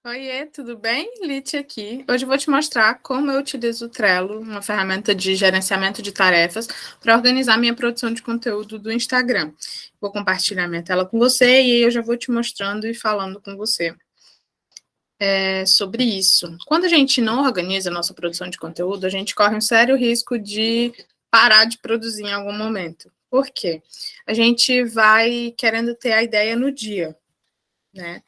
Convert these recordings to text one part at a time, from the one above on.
Oiê, tudo bem? Lite aqui. Hoje eu vou te mostrar como eu utilizo o Trello, uma ferramenta de gerenciamento de tarefas, para organizar minha produção de conteúdo do Instagram. Vou compartilhar minha tela com você e aí eu já vou te mostrando e falando com você sobre isso. Quando a gente não organiza a nossa produção de conteúdo, a gente corre um sério risco de parar de produzir em algum momento. Por quê? A gente vai querendo ter a ideia no dia, né?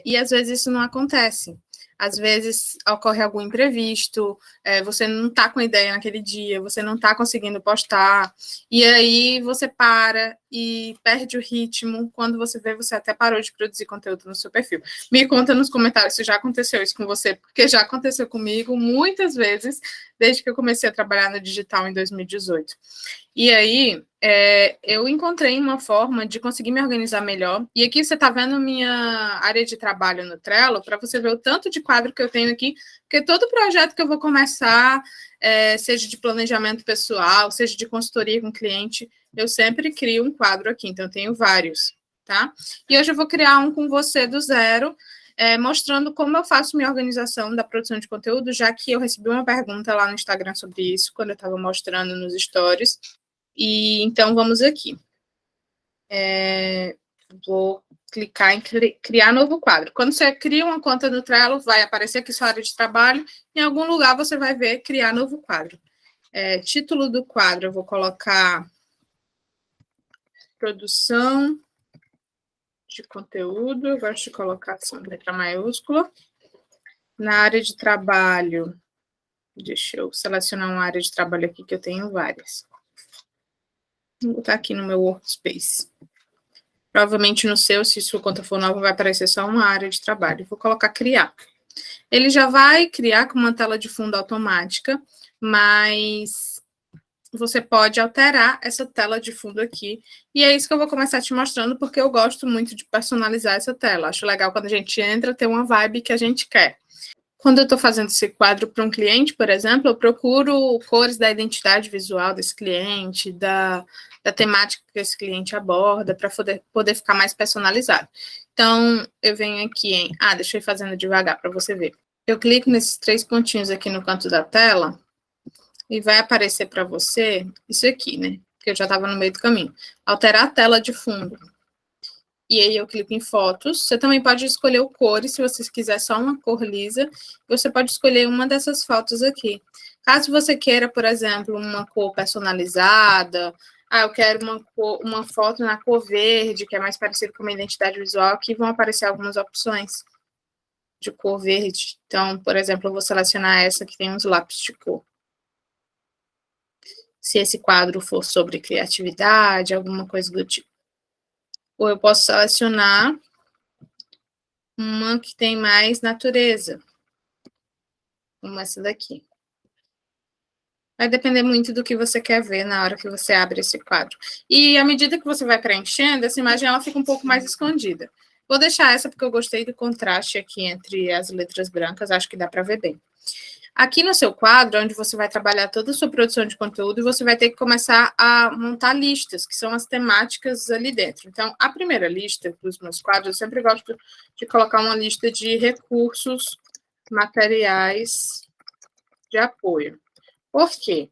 E às vezes isso não acontece. Às vezes ocorre algum imprevisto, você não está com ideia naquele dia, você não está conseguindo postar, e aí você para e perde o ritmo. Quando você vê, você até parou de produzir conteúdo no seu perfil. Me conta nos comentários se já aconteceu isso com você, porque já aconteceu comigo muitas vezes, desde que eu comecei a trabalhar no digital em 2018. E aí, eu encontrei uma forma de conseguir me organizar melhor. E aqui você está vendo minha área de trabalho no Trello, para você ver o tanto de quadro que eu tenho aqui, porque todo projeto que eu vou começar, seja de planejamento pessoal, seja de consultoria com cliente, eu sempre crio um quadro aqui. Então, eu tenho vários, tá? E hoje eu vou criar um com você do zero, mostrando como eu faço minha organização da produção de conteúdo, já que eu recebi uma pergunta lá no Instagram sobre isso, quando eu estava mostrando nos stories. E então, vamos aqui. Vou clicar em criar novo quadro. Quando você cria uma conta no Trello, vai aparecer aqui sua área de trabalho. Em algum lugar você vai ver criar novo quadro. Título do quadro, eu vou colocar produção de conteúdo. Eu gosto de colocar assim, letra maiúscula. Na área de trabalho, deixa eu selecionar uma área de trabalho aqui, que eu tenho várias. Vou botar aqui no meu workspace. Provavelmente no seu, se sua conta for nova, vai aparecer só uma área de trabalho. Vou colocar criar. Ele já vai criar com uma tela de fundo automática, mas você pode alterar essa tela de fundo aqui. E é isso que eu vou começar te mostrando, porque eu gosto muito de personalizar essa tela. Acho legal quando a gente entra, ter uma vibe que a gente quer. Quando eu estou fazendo esse quadro para um cliente, por exemplo, eu procuro cores da identidade visual desse cliente, da temática que esse cliente aborda, para poder ficar mais personalizado. Então, eu venho aqui em... deixa eu ir fazendo devagar para você ver. Eu clico nesses 3 pontinhos aqui no canto da tela e vai aparecer para você isso aqui, né? Que eu já estava no meio do caminho. Alterar a tela de fundo. E aí eu clico em fotos. Você também pode escolher o cores, se você quiser só uma cor lisa. Você pode escolher uma dessas fotos aqui. Caso você queira, por exemplo, uma cor personalizada, eu quero uma foto na cor verde, que é mais parecido com uma identidade visual, aqui vão aparecer algumas opções de cor verde. Então, por exemplo, eu vou selecionar essa que tem uns lápis de cor. Se esse quadro for sobre criatividade, alguma coisa do tipo. Ou eu posso selecionar uma que tem mais natureza, como essa daqui. Vai depender muito do que você quer ver na hora que você abre esse quadro. E à medida que você vai preenchendo, essa imagem ela fica um pouco mais escondida. Vou deixar essa porque eu gostei do contraste aqui entre as letras brancas, acho que dá para ver bem. Aqui no seu quadro, onde você vai trabalhar toda a sua produção de conteúdo, você vai ter que começar a montar listas, que são as temáticas ali dentro. Então, a primeira lista dos meus quadros, eu sempre gosto de colocar uma lista de recursos materiais de apoio. Por quê?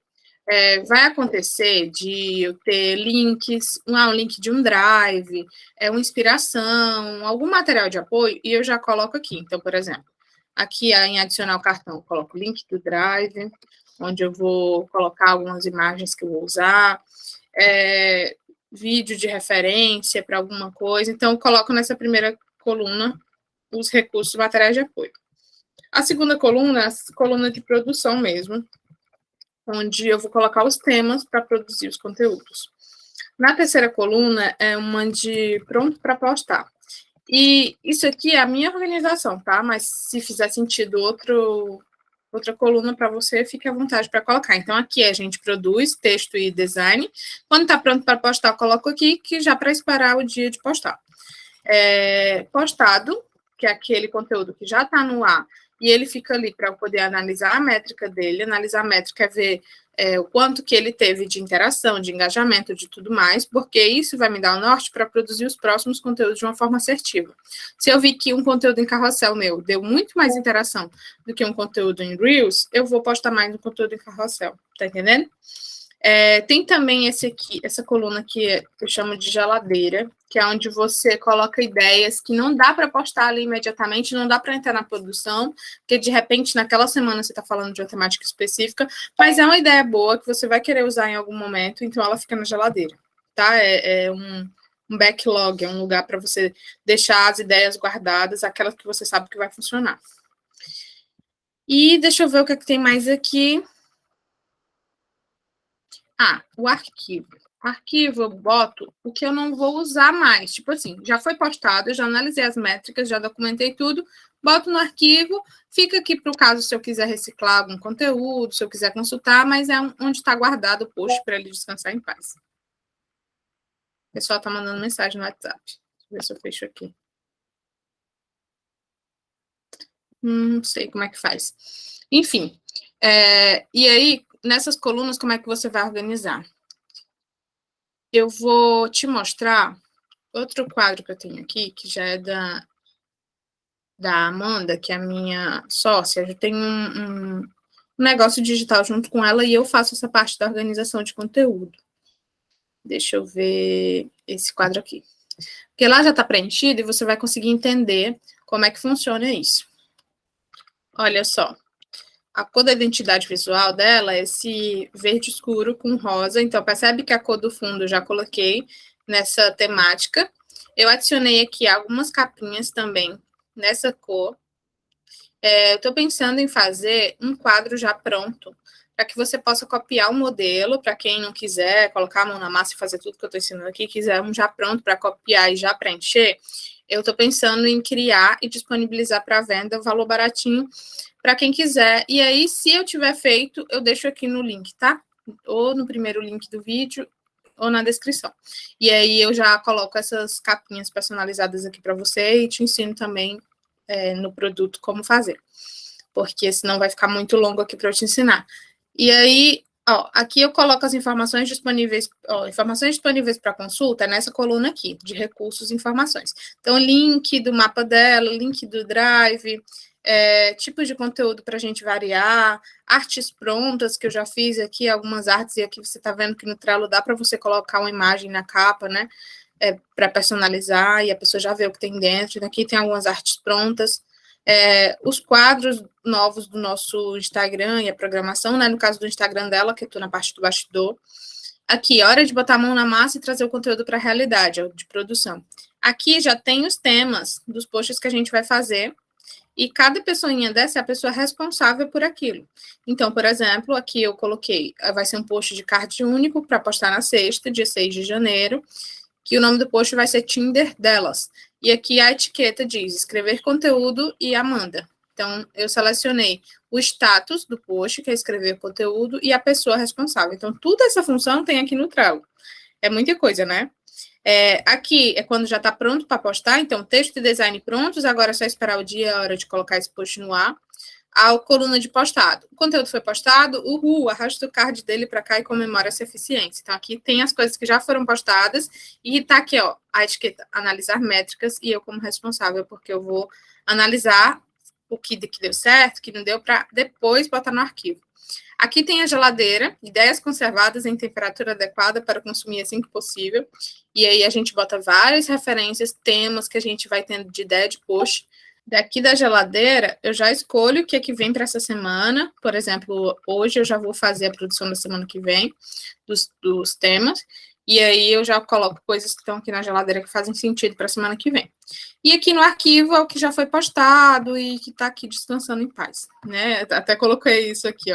Vai acontecer de eu ter links, um link de um drive, uma inspiração, algum material de apoio, e eu já coloco aqui. Então, por exemplo, aqui em adicionar o cartão, eu coloco o link do drive, onde eu vou colocar algumas imagens que eu vou usar, vídeo de referência para alguma coisa. Então, eu coloco nessa primeira coluna os recursos materiais de apoio. A segunda coluna é a coluna de produção mesmo, onde eu vou colocar os temas para produzir os conteúdos. Na terceira coluna é uma de pronto para postar. E isso aqui é a minha organização, tá? Mas se fizer sentido outra coluna para você, fique à vontade para colocar. Então, aqui a gente produz texto e design. Quando está pronto para postar, eu coloco aqui, que já para esperar o dia de postar. Postado, que é aquele conteúdo que já está no ar e ele fica ali para eu poder analisar a métrica dele. Analisar a métrica é ver o quanto que ele teve de interação, de engajamento, de tudo mais, porque isso vai me dar o norte para produzir os próximos conteúdos de uma forma assertiva. Se eu vi que um conteúdo em carrossel meu deu muito mais interação do que um conteúdo em Reels, eu vou postar mais um conteúdo em carrossel, tá entendendo? Tem também essa coluna que eu chamo de geladeira, que é onde você coloca ideias que não dá para postar ali imediatamente, não dá para entrar na produção, porque de repente naquela semana você está falando de uma temática específica, mas é uma ideia boa que você vai querer usar em algum momento, então ela fica na geladeira, tá? É um backlog, é um lugar para você deixar as ideias guardadas, aquelas que você sabe que vai funcionar. E deixa eu ver o que tem mais aqui. O arquivo. Arquivo, eu boto o que eu não vou usar mais. Tipo assim, já foi postado, eu já analisei as métricas, já documentei tudo, boto no arquivo, fica aqui para o caso se eu quiser reciclar algum conteúdo, se eu quiser consultar, mas é onde está guardado o post para ele descansar em paz. O pessoal está mandando mensagem no WhatsApp. Deixa eu ver se eu fecho aqui. Não sei como é que faz. Enfim, e aí, nessas colunas, como é que você vai organizar? Eu vou te mostrar outro quadro que eu tenho aqui, que já é da Amanda, que é a minha sócia. Eu tenho um negócio digital junto com ela e eu faço essa parte da organização de conteúdo. Deixa eu ver esse quadro aqui. Porque lá já está preenchido e você vai conseguir entender como é que funciona isso. Olha só. A cor da identidade visual dela é esse verde escuro com rosa. Então, percebe que a cor do fundo eu já coloquei nessa temática. Eu adicionei aqui algumas capinhas também nessa cor. Eu estou pensando em fazer um quadro já pronto, para que você possa copiar o modelo, para quem não quiser colocar a mão na massa e fazer tudo que eu estou ensinando aqui, quiser um já pronto para copiar e já preencher, eu estou pensando em criar e disponibilizar para venda, valor baratinho, para quem quiser. E aí, se eu tiver feito, eu deixo aqui no link, tá? Ou no primeiro link do vídeo, ou na descrição. E aí eu já coloco essas capinhas personalizadas aqui para você e te ensino também no produto como fazer. Porque senão vai ficar muito longo aqui para eu te ensinar. E aí, aqui eu coloco as informações disponíveis para consulta nessa coluna aqui, de recursos e informações. Então, link do mapa dela, link do Drive, tipo de conteúdo para a gente variar, artes prontas, que eu já fiz aqui, algumas artes, e aqui você está vendo que no Trello dá para você colocar uma imagem na capa, né? Para personalizar, e a pessoa já vê o que tem dentro. Aqui tem algumas artes prontas. Os quadros novos do nosso Instagram e a programação, né? No caso do Instagram dela, que eu estou na parte do bastidor. Aqui, hora de botar a mão na massa e trazer o conteúdo para a realidade, de produção. Aqui já tem os temas dos posts que a gente vai fazer, e cada pessoinha dessa é a pessoa responsável por aquilo. Então, por exemplo, aqui eu coloquei, vai ser um post de card único para postar na sexta, dia 6 de janeiro, que o nome do post vai ser Tinder delas. E aqui a etiqueta diz escrever conteúdo e Amanda. Então, eu selecionei o status do post, que é escrever conteúdo, e a pessoa responsável. Então, toda essa função tem aqui no Trello. É muita coisa, né? Aqui é quando já está pronto para postar. Então, texto e design prontos. Agora é só esperar o dia e a hora de colocar esse post no ar. A coluna de postado. O conteúdo foi postado, arrasta o card dele para cá e comemora essa eficiência. Então, aqui tem as coisas que já foram postadas e está aqui, a etiqueta analisar métricas e eu como responsável, porque eu vou analisar o que deu certo, o que não deu, para depois botar no arquivo. Aqui tem a geladeira, ideias conservadas em temperatura adequada para consumir assim que possível. E aí a gente bota várias referências, temas que a gente vai tendo de ideia de post. Daqui da geladeira, eu já escolho o que é que vem para essa semana. Por exemplo, hoje eu já vou fazer a produção da semana que vem, dos temas. E aí eu já coloco coisas que estão aqui na geladeira que fazem sentido para a semana que vem. E aqui no arquivo é o que já foi postado e que está aqui descansando em paz, né? Até coloquei isso aqui,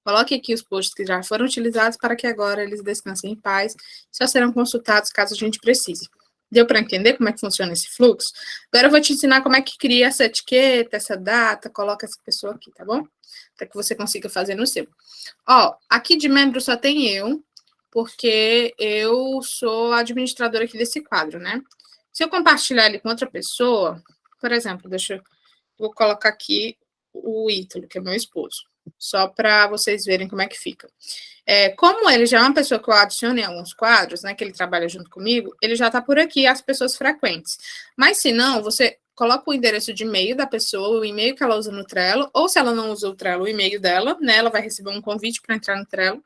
Coloque aqui os posts que já foram utilizados para que agora eles descansem em paz. Só serão consultados caso a gente precise. Deu para entender como é que funciona esse fluxo? Agora eu vou te ensinar como é que cria essa etiqueta, essa data, coloca essa pessoa aqui, tá bom? Para que você consiga fazer no seu. Aqui de membro só tem eu, porque eu sou a administradora aqui desse quadro, né? Se eu compartilhar ele com outra pessoa, por exemplo, deixa Vou colocar aqui o Ítalo, que é meu esposo, só para vocês verem como é que fica. Como ele já é uma pessoa que eu adicionei alguns quadros, né, que ele trabalha junto comigo, ele já está por aqui, as pessoas frequentes. Mas se não, você coloca o endereço de e-mail da pessoa, o e-mail que ela usa no Trello, ou se ela não usa o Trello, o e-mail dela, né, ela vai receber um convite para entrar no Trello,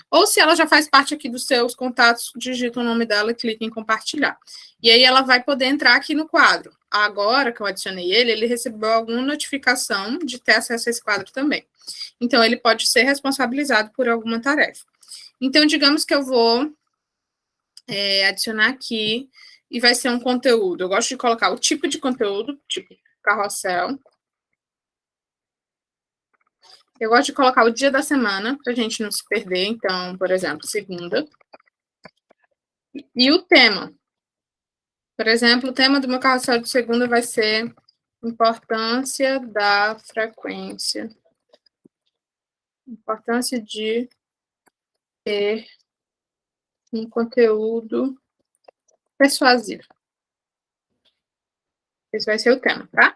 ou se ela já faz parte aqui dos seus contatos, digita o nome dela e clica em compartilhar. E aí ela vai poder entrar aqui no quadro. Agora que eu adicionei ele, ele recebeu alguma notificação de ter acesso a esse quadro também. Então, ele pode ser responsabilizado por alguma tarefa. Então, digamos que eu vou adicionar aqui e vai ser um conteúdo. Eu gosto de colocar o tipo de conteúdo, tipo carrossel. Eu gosto de colocar o dia da semana, para a gente não se perder. Então, por exemplo, segunda. E o tema. Por exemplo, o tema do meu carrossel de segunda vai ser importância da frequência. Importância de ter um conteúdo persuasivo. Esse vai ser o tema, tá?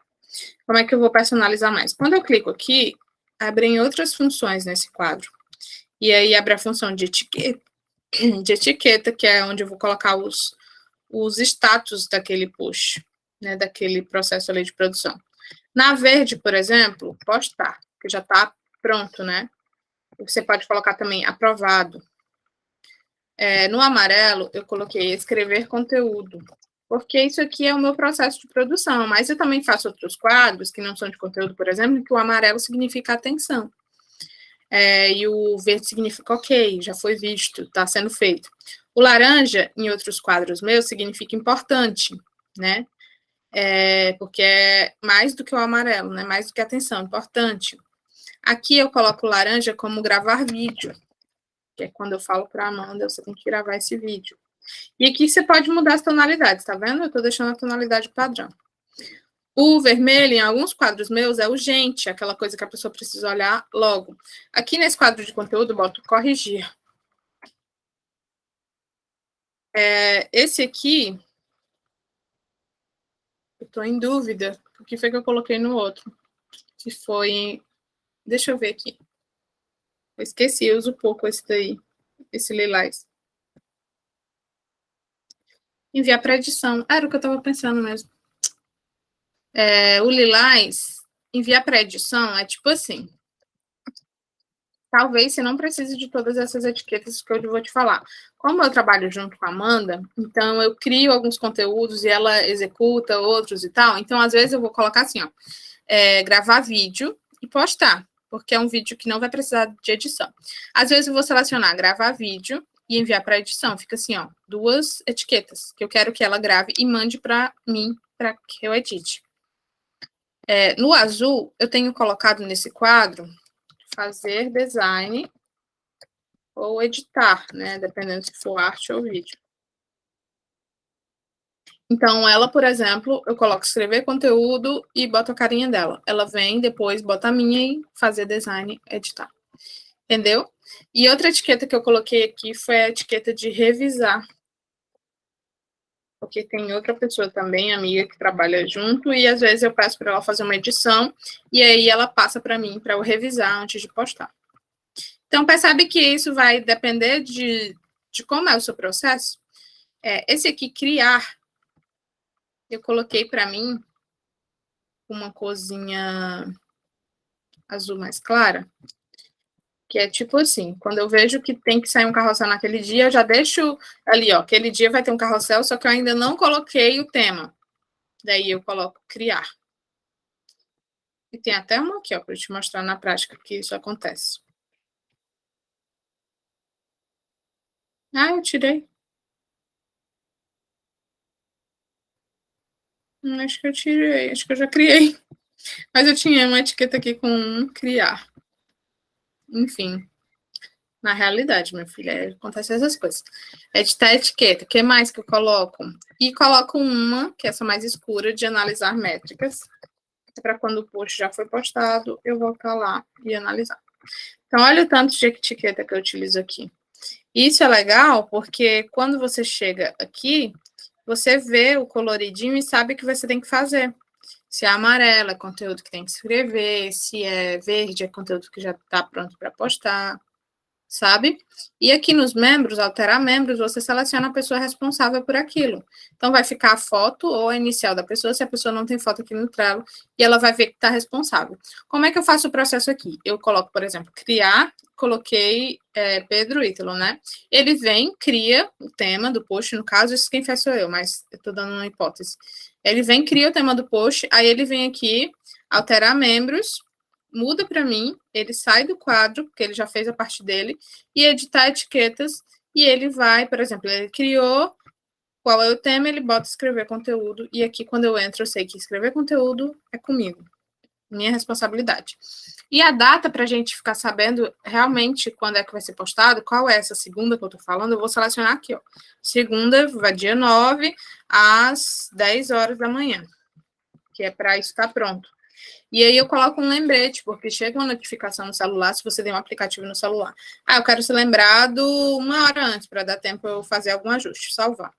Como é que eu vou personalizar mais? Quando eu clico aqui, abrem outras funções nesse quadro. E aí abre a função de etiqueta, que é onde eu vou colocar os status daquele push, né, daquele processo ali de produção. Na verde, por exemplo, postar, que já está pronto, né? Você pode colocar também aprovado. No amarelo, eu coloquei escrever conteúdo, porque isso aqui é o meu processo de produção, mas eu também faço outros quadros que não são de conteúdo, por exemplo, que o amarelo significa atenção. E o verde significa ok, já foi visto, está sendo feito. O laranja, em outros quadros meus, significa importante, né? Porque é mais do que o amarelo, né? Mais do que atenção, importante. Aqui eu coloco laranja como gravar vídeo, que é quando eu falo para a Amanda, você tem que gravar esse vídeo. E aqui você pode mudar as tonalidades, tá vendo? Eu estou deixando a tonalidade padrão. O vermelho, em alguns quadros meus, é urgente, aquela coisa que a pessoa precisa olhar logo. Aqui nesse quadro de conteúdo, eu boto corrigir. Esse aqui, eu estou em dúvida, o que foi que eu coloquei no outro? Que foi... Deixa eu ver aqui. Eu esqueci, eu uso pouco esse daí, esse lilás. Enviar para edição. Era o que eu estava pensando mesmo. O lilás, enviar para edição, é tipo assim. Talvez você não precise de todas essas etiquetas que eu vou te falar. Como eu trabalho junto com a Amanda, então eu crio alguns conteúdos e ela executa outros e tal. Então, às vezes, eu vou colocar assim, ó, gravar vídeo e postar, porque é um vídeo que não vai precisar de edição. Às vezes, eu vou selecionar gravar vídeo e enviar para edição. Fica assim, ó, 2 etiquetas que eu quero que ela grave e mande para mim, para que eu edite. No azul, eu tenho colocado nesse quadro fazer design ou editar, né? Dependendo se for arte ou vídeo. Então, ela, por exemplo, eu coloco escrever conteúdo e boto a carinha dela. Ela vem, depois bota a minha e fazer design, editar. Entendeu? E outra etiqueta que eu coloquei aqui foi a etiqueta de revisar. Porque tem outra pessoa também, amiga, que trabalha junto, e às vezes eu peço para ela fazer uma edição, e aí ela passa para mim, para eu revisar antes de postar. Então, percebe que isso vai depender de como é o seu processo. Esse aqui, criar, eu coloquei para mim uma corzinha azul mais clara, que é tipo assim, quando eu vejo que tem que sair um carrossel naquele dia, eu já deixo ali, ó, aquele dia vai ter um carrossel, só que eu ainda não coloquei o tema. Daí eu coloco criar. E tem até uma aqui, ó, para te mostrar na prática que isso acontece. Eu tirei. Acho que eu tirei, acho que eu já criei. Mas eu tinha uma etiqueta aqui com criar. Enfim. Na realidade, minha filha, acontecem essas coisas. Editar etiqueta. O que mais que eu coloco? E coloco uma, que é essa mais escura, de analisar métricas. Para quando o post já foi postado, eu voltar lá e analisar. Então, olha o tanto de etiqueta que eu utilizo aqui. Isso é legal porque quando você chega aqui, você vê o coloridinho e sabe o que você tem que fazer. Se é amarelo, é conteúdo que tem que escrever. Se é verde, é conteúdo que já está pronto para postar, sabe? E aqui nos membros, alterar membros, você seleciona a pessoa responsável por aquilo. Então, vai ficar a foto ou a inicial da pessoa, se a pessoa não tem foto aqui no Trello, e ela vai ver que está responsável. Como é que eu faço o processo aqui? Eu coloco, por exemplo, criar, coloquei Pedro Ítalo, né? Ele vem, cria o tema do post, no caso, isso quem faz sou eu, mas eu estou dando uma hipótese. Ele vem, cria o tema do post, aí ele vem aqui, alterar membros, muda para mim, ele sai do quadro, porque ele já fez a parte dele, e editar etiquetas, e ele vai, por exemplo, ele criou qual é o tema, ele bota escrever conteúdo, e aqui quando eu entro, eu sei que escrever conteúdo é comigo, minha responsabilidade. E a data, para a gente ficar sabendo realmente quando é que vai ser postado, qual é essa segunda que eu tô falando, eu vou selecionar aqui, ó. Segunda, vai dia 9, às 10 horas da manhã, que é para isso estar pronto. E aí eu coloco um lembrete, porque chega uma notificação no celular, se você tem um aplicativo no celular. Ah, eu quero ser lembrado 1 hora antes, para dar tempo eu fazer algum ajuste, salvar.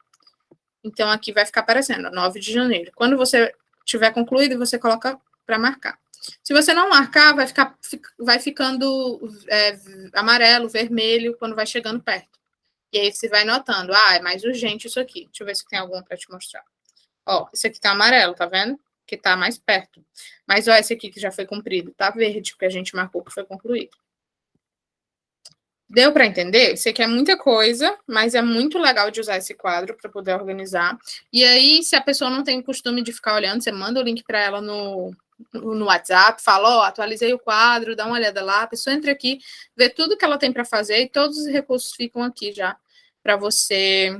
Então, aqui vai ficar aparecendo, 9 de janeiro. Quando você tiver concluído, você coloca para marcar. Se você não marcar, vai ficando amarelo, vermelho, quando vai chegando perto. E aí você vai notando, é mais urgente isso aqui. Deixa eu ver se tem algum para te mostrar. Ó, esse aqui tá amarelo, tá vendo? Que tá mais perto. Mas, ó, esse aqui que já foi cumprido, tá verde, porque a gente marcou que foi concluído. Deu para entender? Sei que é muita coisa, mas é muito legal de usar esse quadro para poder organizar. E aí, se a pessoa não tem o costume de ficar olhando, você manda o link para ela no WhatsApp, fala, ó, atualizei o quadro, dá uma olhada lá, a pessoa entra aqui, vê tudo que ela tem para fazer e todos os recursos ficam aqui já para você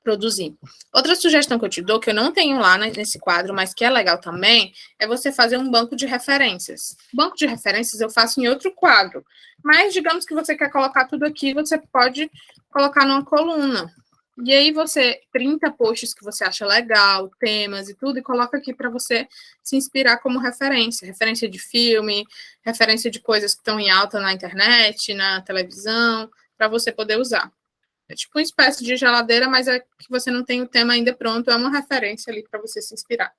produzir. Outra sugestão que eu te dou, que eu não tenho lá nesse quadro, mas que é legal também, é você fazer um banco de referências. Banco de referências eu faço em outro quadro, mas digamos que você quer colocar tudo aqui, você pode colocar numa coluna. E aí você printa posts que você acha legal, temas e tudo, e coloca aqui para você se inspirar como referência. Referência de filme, referência de coisas que estão em alta na internet, na televisão, para você poder usar. É tipo uma espécie de geladeira, mas é que você não tem o tema ainda pronto, é uma referência ali para você se inspirar.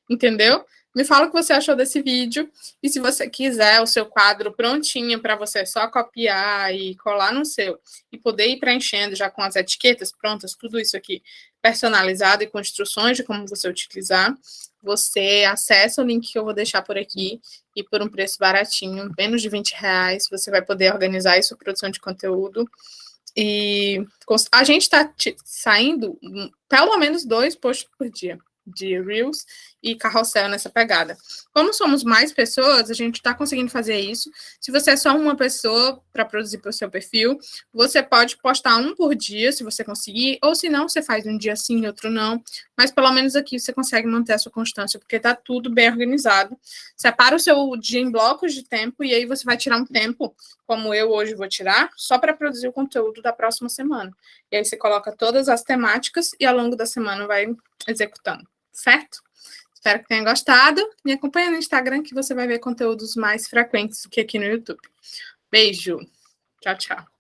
Entendeu? Me fala o que você achou desse vídeo. E se você quiser o seu quadro prontinho para você só copiar e colar no seu e poder ir preenchendo já com as etiquetas prontas, tudo isso aqui personalizado e com instruções de como você utilizar, você acessa o link que eu vou deixar por aqui e por um preço baratinho, menos de R$20, você vai poder organizar isso, produção de conteúdo. E a gente está saindo pelo menos 2 posts por dia de Reels e carrossel nessa pegada. Como somos mais pessoas, a gente está conseguindo fazer isso. Se você é só uma pessoa para produzir para o seu perfil, você pode postar 1 por dia, se você conseguir, ou se não, você faz um dia sim, outro não. Mas pelo menos aqui você consegue manter a sua constância, porque está tudo bem organizado. Separa o seu dia em blocos de tempo e aí você vai tirar um tempo, como eu hoje vou tirar, só para produzir o conteúdo da próxima semana. E aí você coloca todas as temáticas e ao longo da semana vai executando. Certo? Espero que tenha gostado. Me acompanha no Instagram que você vai ver conteúdos mais frequentes do que aqui no YouTube. Beijo. Tchau, tchau.